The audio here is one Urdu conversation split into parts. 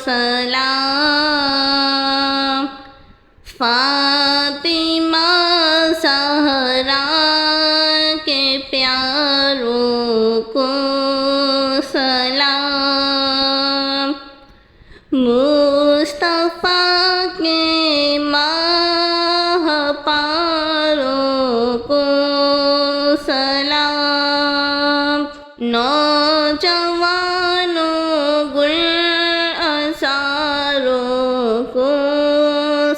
سلام، فاطمہ زہرا کے پیاروں کو سلام، مصطفیٰ کے ماہ پاروں کو سلام، نوجوانوں گل ازاروں کو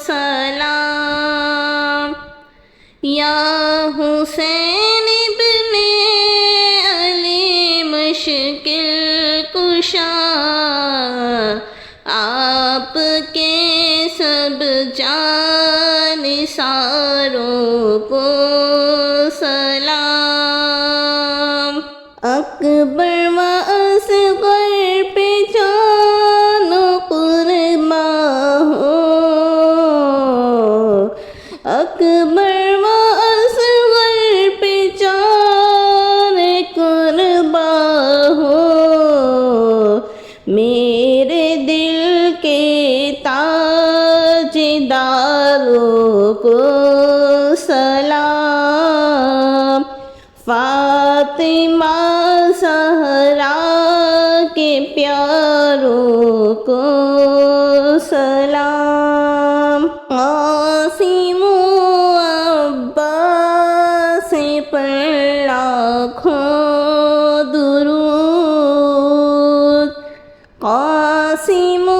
سلام، یا حسین ابن علی مشکل کشا، آپ کے سب جانثاروں کو سلام، اکبر و اصغر پہ جان و قرباں ہو، اکبر و اصغر پہ جان قرباں ہو، میرے دل کے تاجداروں کو سلام، فاطمہ زہرا کے پیاروں کو سلام، قاسم و عباس پر لاکھوں درود، قاسم و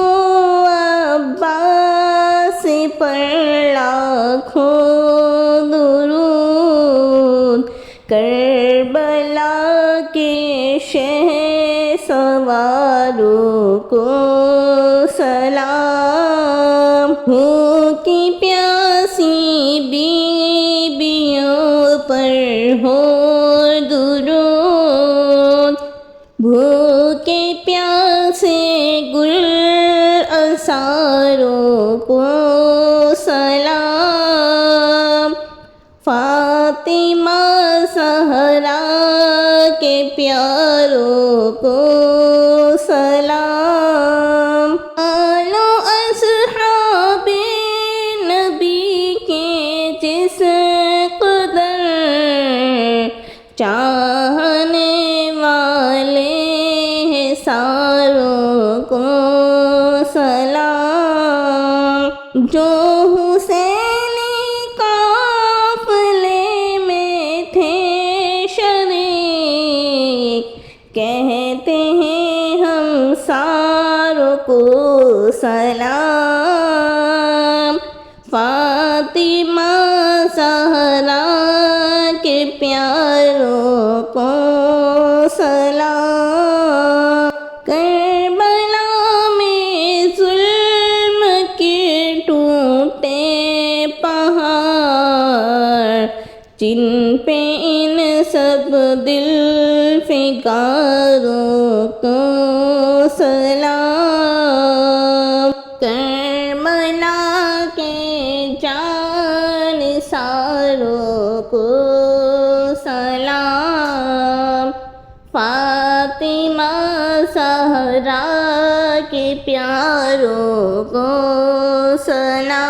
عباس پر لاکھوں درود، کربلا کے شہسواروں کو سلام، بھوکی پیاسی بیویوں پر ہو درود، بھوکے پیاسے گل ازاروں کو سلام، فاطمہ زہرا کے پیاروں کو سلام، آل و اصحاب نبی کے جس قدر چاہنے والے ہیں ساروں کو سلام، جو حسینی قافلے میں تھے شریک، کہتے ہیں ہم ساروں کو سلام، فاطمہ زہرا کے پیاروں کو سلام، کربلا میں ظلم کے ٹوٹے پہاڑ، جن پہ ان سب دل فگاروں کو سلام، کربلا کے جانثاروں کو سلام، فاطمہ زہرا کے پیاروں کو سلام۔